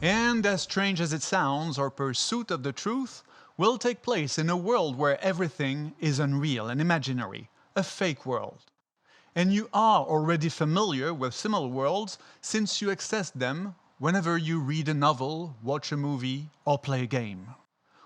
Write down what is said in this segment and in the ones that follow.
And as strange as it sounds, our pursuit of the truth will take place in a world where everything is unreal and imaginary, a fake world. And you are already familiar with similar worlds since you access them whenever you read a novel, watch a movie, or play a game.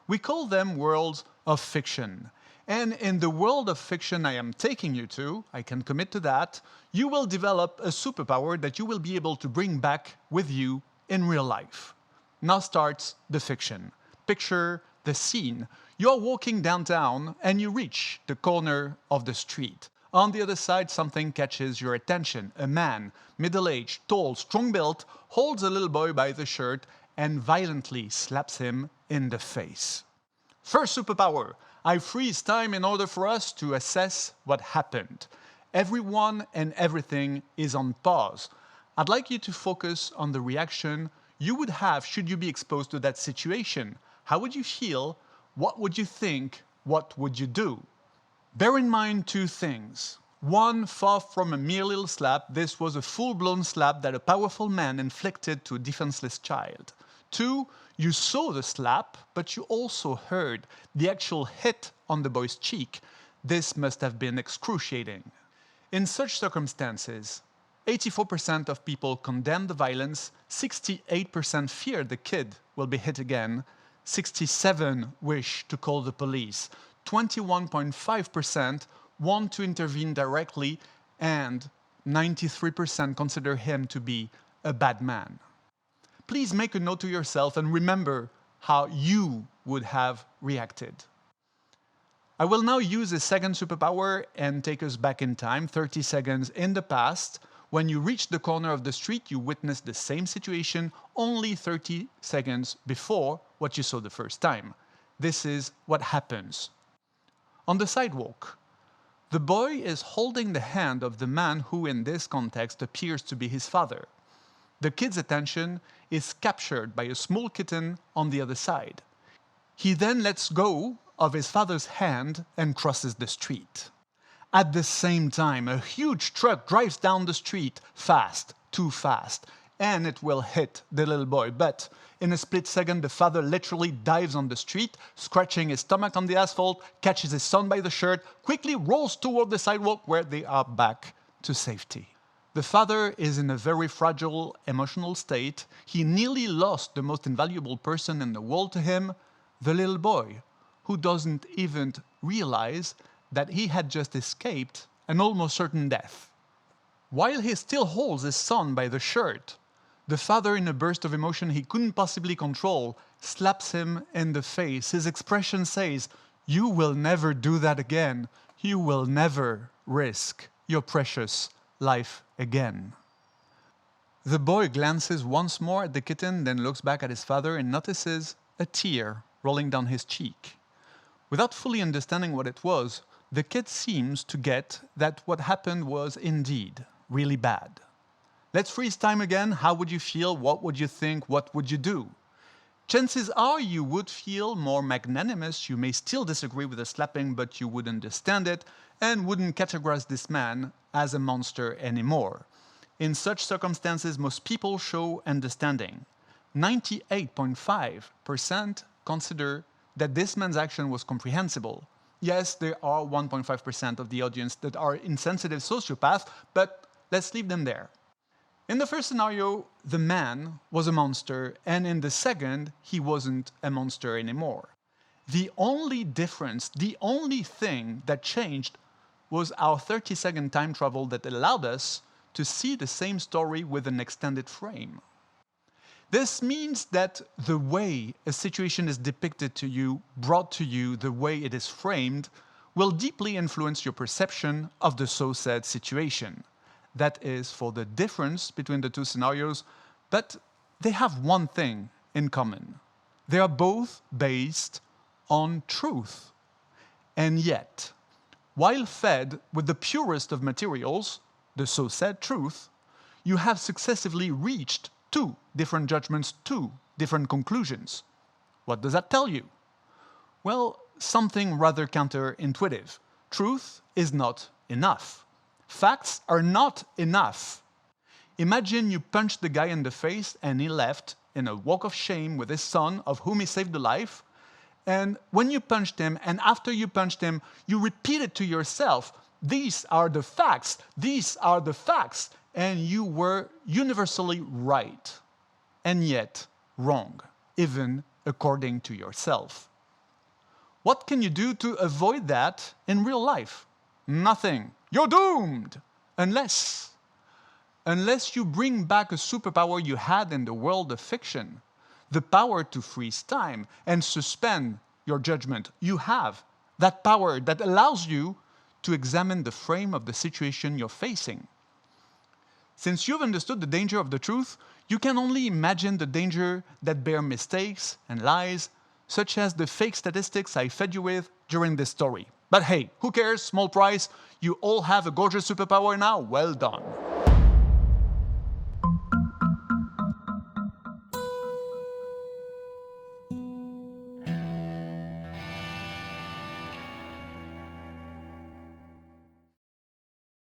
We call them worlds of fiction. And in the world of fiction I am taking you to, I can commit to that, you will develop a superpower that you will be able to bring back with you in real life. Now starts the fiction. Picture the scene. You're walking downtown and you reach the corner of the street. On the other side, something catches your attention. A man, middle-aged, tall, strong-built, holds a little boy by the shirt and violently slaps him in the face. First superpower. I freeze time in order for us to assess what happened. Everyone and everything is on pause. I'd like you to focus on the reaction you would have should you be exposed to that situation. How would you feel? What would you think? What would you do? Bear in mind two things. One, far from a mere little slap, this was a full-blown slap that a powerful man inflicted to a defenseless child. Two, you saw the slap, but you also heard the actual hit on the boy's cheek. This must have been excruciating. In such circumstances, 84% of people condemn the violence, 68% fear the kid will be hit again, 67% wish to call the police, 21.5% want to intervene directly, and 93% consider him to be a bad man. Please make a note to yourself and remember how you would have reacted. I will now use a second superpower and take us back in time, 30 seconds in the past. When you reach the corner of the street, you witnessed the same situation only 30 seconds before what you saw the first time. This is what happens. On the sidewalk, the boy is holding the hand of the man who in this context appears to be his father. The kid's attention is captured by a small kitten on the other side. He then lets go of his father's hand and crosses the street. At the same time, a huge truck drives down the street fast, too fast, and it will hit the little boy. But in a split second, the father literally dives on the street, scratching his stomach on the asphalt, catches his son by the shirt, quickly rolls toward the sidewalk where they are back to safety. The father is in a very fragile emotional state. He nearly lost the most invaluable person in the world to him, the little boy, who doesn't even realize that he had just escaped an almost certain death. While he still holds his son by the shirt, the father, in a burst of emotion he couldn't possibly control, slaps him in the face. His expression says, "You will never do that again. You will never risk your precious life again." The boy glances once more at the kitten, then looks back at his father and notices a tear rolling down his cheek. Without fully understanding what it was, the kid seems to get that what happened was indeed really bad. Let's freeze time again. How would you feel? What would you think? What would you do? Chances are you would feel more magnanimous. You may still disagree with the slapping, but you would understand it and wouldn't categorize this man as a monster anymore. In such circumstances, most people show understanding. 98.5% consider that this man's action was comprehensible. Yes, there are 1.5% of the audience that are insensitive sociopaths, but let's leave them there. In the first scenario, the man was a monster, and in the second, he wasn't a monster anymore. The only difference, the only thing that changed was our 30-second time travel that allowed us to see the same story with an extended frame. This means that the way a situation is depicted to you, brought to you, the way it is framed, will deeply influence your perception of the so-said situation. That is for the difference between the two scenarios, but they have one thing in common. They are both based on truth. And yet, while fed with the purest of materials, the so-said truth, you have successively reached two different judgments, two different conclusions. What does that tell you? Well, something rather counterintuitive. Truth is not enough. Facts are not enough. Imagine you punched the guy in the face and he left in a walk of shame with his son, of whom he saved the life. And when you punched him, and after you punched him, you repeated to yourself, these are the facts, these are the facts. And you were universally right, and yet wrong, even according to yourself. What can you do to avoid that in real life? Nothing. You're doomed! Unless you bring back a superpower you had in the world of fiction, the power to freeze time and suspend your judgment. You have that power that allows you to examine the frame of the situation you're facing. Since you've understood the danger of the truth, you can only imagine the danger that bear mistakes and lies, such as the fake statistics I fed you with during this story. But hey, who cares? Small price. You all have a gorgeous superpower now. Well done.